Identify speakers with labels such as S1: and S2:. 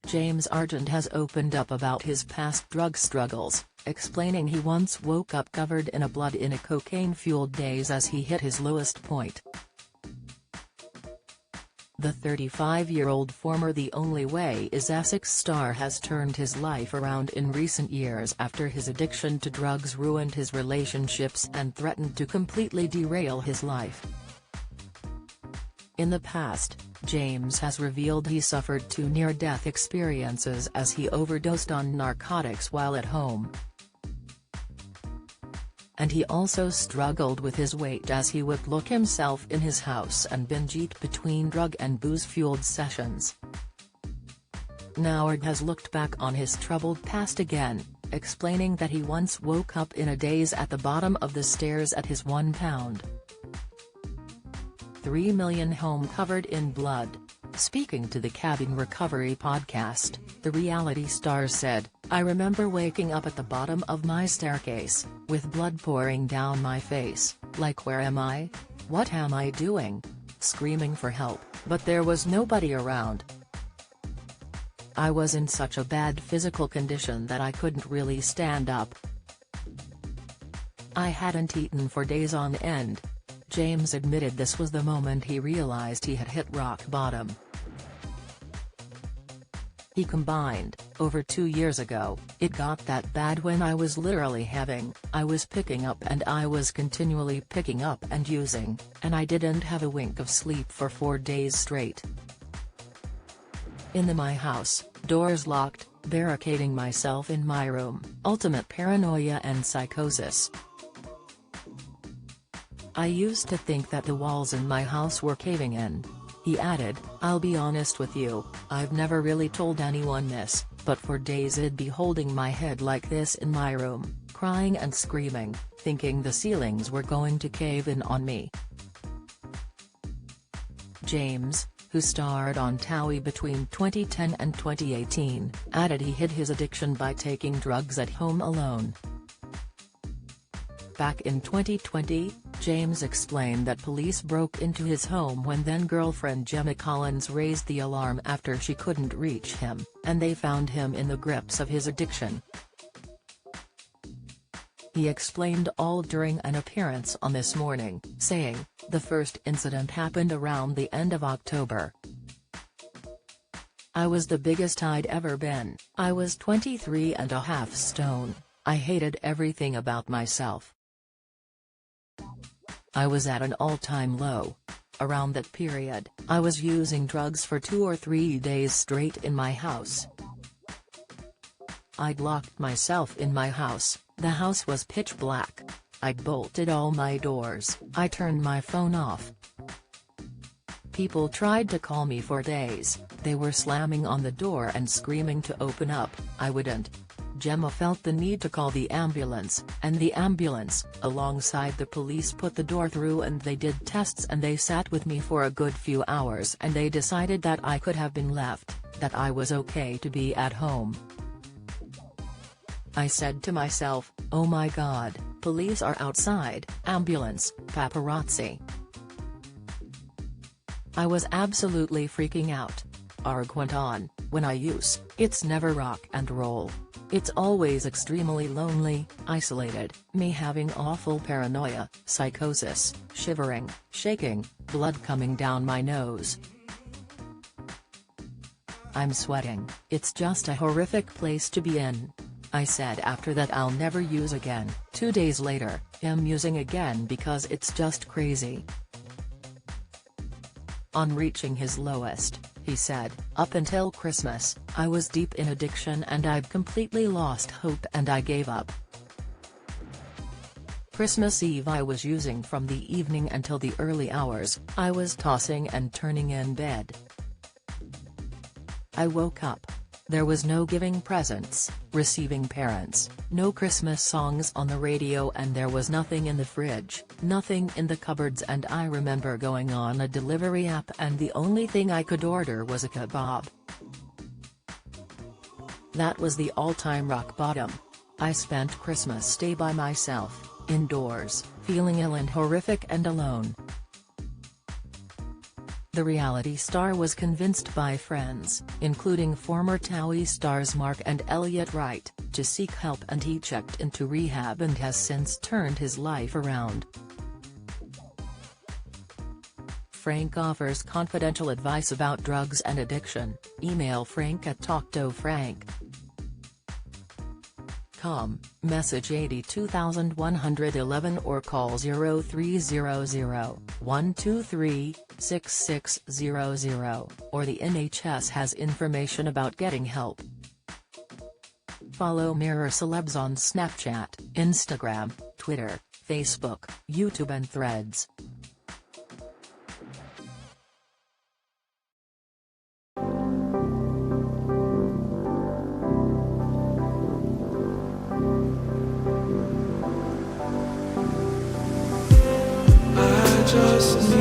S1: James Argent has opened up about his past drug struggles, explaining he once woke up covered in blood in a cocaine-fueled daze as he hit his lowest point. The 35-year-old former The Only Way Is Essex star has turned his life around in recent years after his addiction to drugs ruined his relationships and threatened to completely derail his life. In the past, James has revealed he suffered two near-death experiences as he overdosed on narcotics while at home. And he also struggled with his weight as he would lock himself in his house and binge eat between drug and booze-fueled sessions. Now Ard has looked back on his troubled past again, explaining that he once woke up in a daze at the bottom of the stairs at his £1.3 million home covered in blood. Speaking to the Cabin Recovery podcast, the reality star said, "I remember waking up at the bottom of my staircase, with blood pouring down my face, like where am I? What am I doing? Screaming for help, but there was nobody around. I was in such a bad physical condition that I couldn't really stand up. I hadn't eaten for days on end." James admitted this was the moment he realized he had hit rock bottom. He combined, "Over 2 years ago, it got that bad when I was literally I was picking up and I was continually picking up and using, and I didn't have a wink of sleep for 4 days straight. In my house, doors locked, barricading myself in my room, ultimate paranoia and psychosis. I used to think that the walls in my house were caving in." He added, "I'll be honest with you, I've never really told anyone this, but for days I'd be holding my head like this in my room, crying and screaming, thinking the ceilings were going to cave in on me." James, who starred on Towie between 2010 and 2018, added he hid his addiction by taking drugs at home alone. Back in 2020, James explained that police broke into his home when then-girlfriend Gemma Collins raised the alarm after she couldn't reach him, and they found him in the grips of his addiction. He explained all during an appearance on This Morning, saying, "The first incident happened around the end of October. I was the biggest I'd ever been. I was 23.5 stone, I hated everything about myself. I was at an all-time low. Around that period, I was using drugs for 2 or 3 days straight in my house. I'd locked myself in my house, the house was pitch black. I'd bolted all my doors, I turned my phone off. People tried to call me for days, they were slamming on the door and screaming to open up, I wouldn't. Gemma felt the need to call the ambulance, and the ambulance, alongside the police, put the door through and they did tests and they sat with me for a good few hours and they decided that I could have been left, that I was okay to be at home. I said to myself, oh my God, police are outside, ambulance, paparazzi. I was absolutely freaking out." Arg went on, "When I use, it's never rock and roll. It's always extremely lonely, isolated, me having awful paranoia, psychosis, shivering, shaking, blood coming down my nose. I'm sweating, it's just a horrific place to be in. I said after that I'll never use again. 2 days later, I'm using again because it's just crazy." On reaching his lowest, he said, "Up until Christmas, I was deep in addiction and I'd completely lost hope and I gave up. Christmas Eve I was using from the evening until the early hours, I was tossing and turning in bed. I woke up. There was no giving presents, receiving parents, no Christmas songs on the radio and there was nothing in the fridge, nothing in the cupboards and I remember going on a delivery app and the only thing I could order was a kebab. That was the all-time rock bottom. I spent Christmas Day by myself, indoors, feeling ill and horrific and alone. The reality star was convinced by friends, including former TOWIE stars Mark and Elliot Wright, to seek help, and he checked into rehab and has since turned his life around. Frank offers confidential advice about drugs and addiction. Email frank@talktofrank.com, message 82111 or call 0300-123-6600, or the NHS has information about getting help. Follow Mirror Celebs on Snapchat, Instagram, Twitter, Facebook, YouTube and Threads.
S2: Just